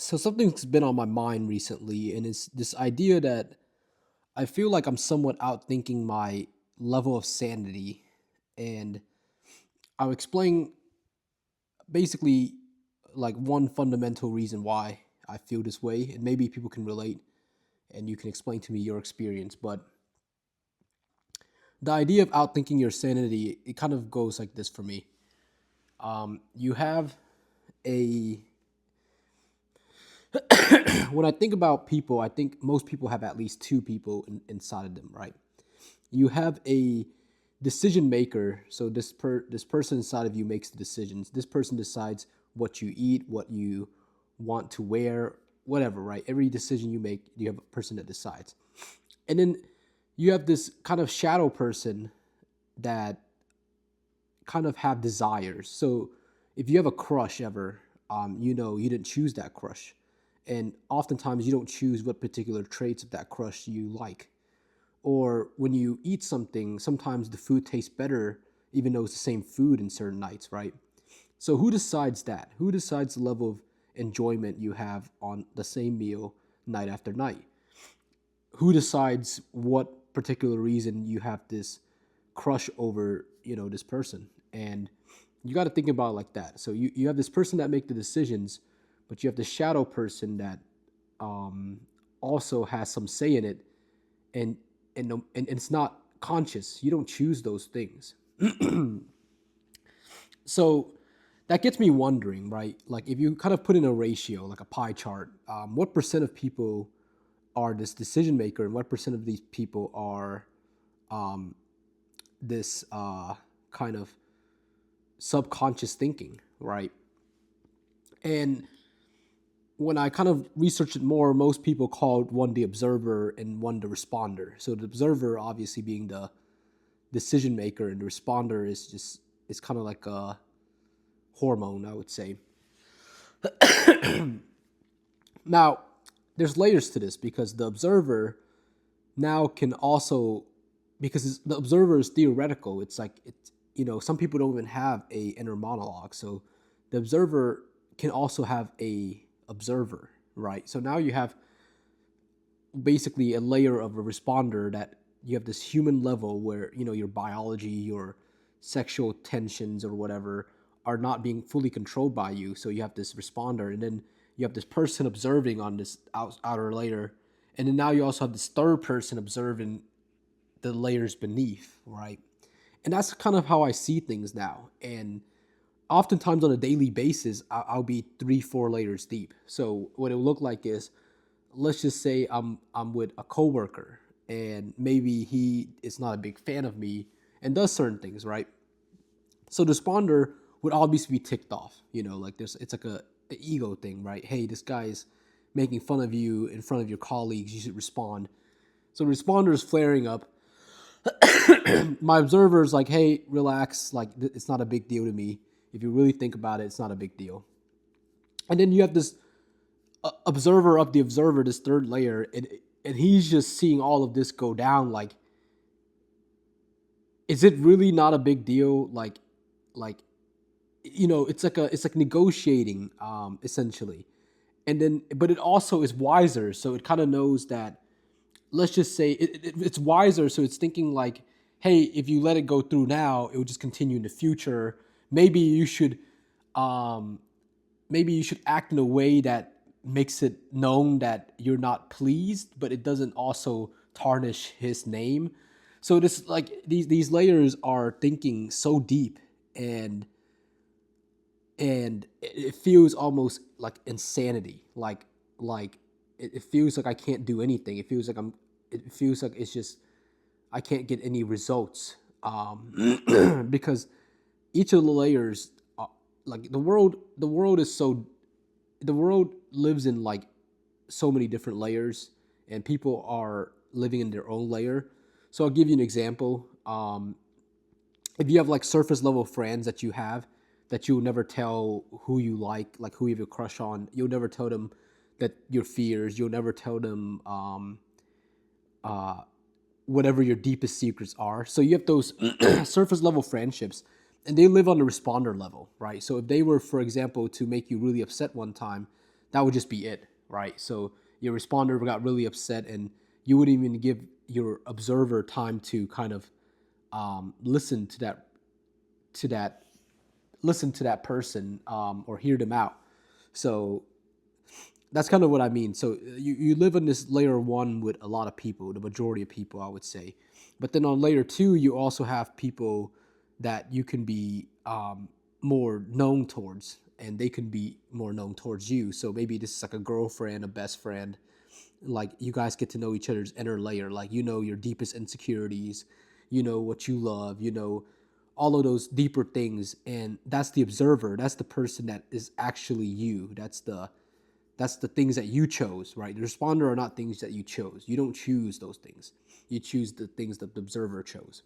So something's been on my mind recently, and it's this idea that I feel like I'm somewhat outthinking my level of sanity. And I'll explain basically like one fundamental reason why I feel this way, and maybe people can relate and you can explain to me your experience. But the idea of outthinking your sanity, it kind of goes like this for me. You have a when I think about people, I think most people have at least two people inside of them, right? You have a decision maker. So this person inside of you makes the decisions. This person decides what you eat, what you want to wear, whatever, right? Every decision you make, you have a person that decides. And then you have this kind of shadow person that kind of have desires. So if you have a crush ever, you didn't choose that crush. And oftentimes you don't choose what particular traits of that crush you like. Or when you eat something, sometimes the food tastes better, even though it's the same food in certain nights, right? So who decides that? Who decides the level of enjoyment you have on the same meal night after night? Who decides what particular reason you have this crush over, this person? And you got to think about it like that. So you have this person that make the decisions, but you have the shadow person that um, also has some say in it, and and it's not conscious. You don't choose those things. So that gets me wondering, right? Like if you kind of put in a ratio, like a pie chart, what percent of people are this decision maker, and what percent of these people are this kind of subconscious thinking, right? And when I kind of researched it more, most people called one the observer and one the responder. So the observer obviously being the decision maker, and the responder is kind of like a hormone, I would say. Now, there's layers to this because the observer now can also, because the observer is theoretical. It's like some people don't even have a inner monologue. So the observer can also have a observer, right? So now you have basically a layer of a responder, that you have this human level where your biology, your sexual tensions or whatever are not being fully controlled by you. So you have this responder, and then you have this person observing on this outer layer, and then now you also have this third person observing the layers beneath, right? And that's kind of how I see things now. And oftentimes on a daily basis, I'll be 3, 4 layers deep. So what it will look like is, let's just say I'm with a coworker, and maybe he is not a big fan of me and does certain things, right? So the responder would obviously be ticked off, like it's like a ego thing, right? Hey, this guy is making fun of you in front of your colleagues. You should respond. So the responder is flaring up. My observer is like, hey, relax. Like, it's not a big deal to me. If you really think about it, it's not a big deal. And then you have this observer of the observer, this third layer, and he's just seeing all of this go down. Like, is it really not a big deal? Like it's like negotiating, essentially. And then, but it also is wiser, so it kind of knows that, let's just say it's wiser, so it's thinking like, hey, if you let it go through now, it will just continue in the future. Maybe you should um maybe you should act in a way that makes it known that you're not pleased, but it doesn't also tarnish his name. So this, like, these layers are thinking so deep, and it feels almost like insanity. Like it feels like I can't do anything. It feels like it's just, I can't get any results, because each of the layers, like the world is so, the world lives in like so many different layers, and people are living in their own layer. So I'll give you an example. If you have like surface level friends that you have, that you'll never tell who you like who you have a crush on, you'll never tell them that your fears, you'll never tell them whatever your deepest secrets are. So you have those surface level friendships, and they live on the responder level, right? So if they were, for example, to make you really upset one time, that would just be it, right? So your responder got really upset, and you wouldn't even give your observer time to kind of listen to to that that person, or hear them out. So that's kind of what I mean. So you live in this layer one with a lot of people, the majority of people, I would say. But then on layer two, you also have people that you can be more known towards, and they can be more known towards you. So maybe this is like a girlfriend, a best friend. Like you guys get to know each other's inner layer. Like you know your deepest insecurities, you know what you love, you know all of those deeper things, and that's the observer. That's the person that is actually you. That's the things that you chose, right? The responder are not things that you chose. You don't choose those things. You choose the things that the observer chose.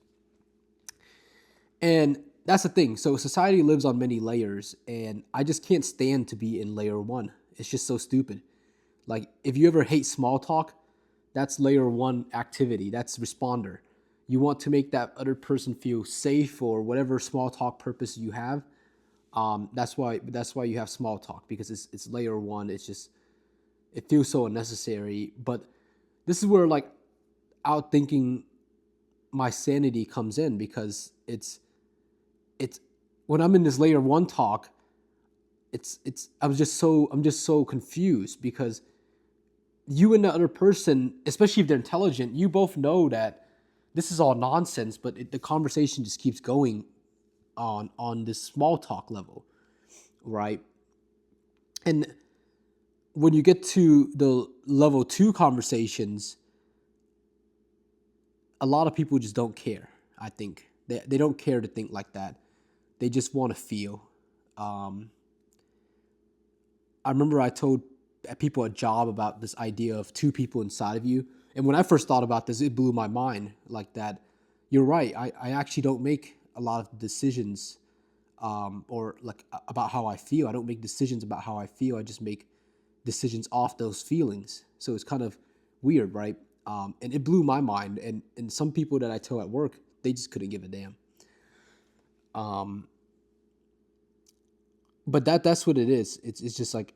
And that's the thing. So society lives on many layers, and I just can't stand to be in layer one. It's just so stupid. Like, if you ever hate small talk, that's layer one activity. That's responder. You want to make that other person feel safe for whatever small talk purpose you have. That's why you have small talk, because it's layer one. It's just, it feels so unnecessary. But this is where, like, outthinking my sanity comes in, because it's when I'm in this layer one talk, I'm just so confused, because you and the other person, especially if they're intelligent, you both know that this is all nonsense, but the conversation just keeps going on this small talk level, right? And when you get to the level two conversations, a lot of people just don't care. I think they don't care to think like that. They just want to feel. Um, I remember I told people at job about this idea of two people inside of you. And when I first thought about this, it blew my mind, like that. You're right. I actually don't make a lot of decisions, or like about how I feel. I don't make decisions about how I feel. I just make decisions off those feelings. So it's kind of weird, right? And it blew my mind. And some people that I tell at work, they just couldn't give a damn. Um, but that's what it is. It's just like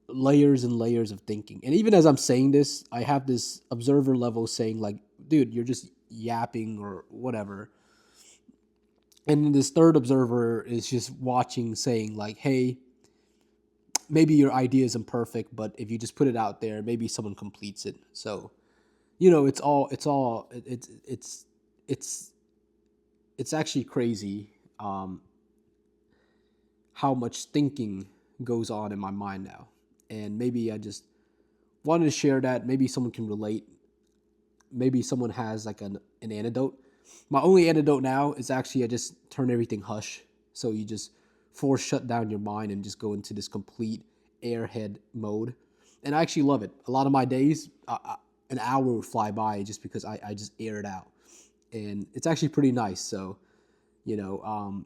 layers and layers of thinking. And even as I'm saying this, I have this observer level saying like, dude, you're just yapping or whatever. And then this third observer is just watching, saying like, hey, maybe your idea isn't perfect, but if you just put it out there, maybe someone completes it. So, it's it's actually crazy, um, how much thinking goes on in my mind now. And maybe I just wanted to share that. Maybe someone can relate. Maybe someone has like an antidote. My only antidote now is actually I just turn everything hush. So you just force shut down your mind and just go into this complete airhead mode. And I actually love it. A lot of my days, an hour would fly by just because I just air it out. And it's actually pretty nice. So, you know,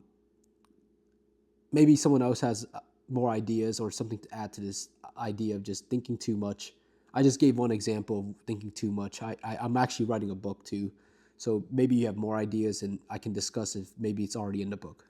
maybe someone else has more ideas or something to add to this idea of just thinking too much. I just gave one example of thinking too much. I'm actually writing a book too. So maybe you have more ideas and I can discuss if maybe it's already in the book.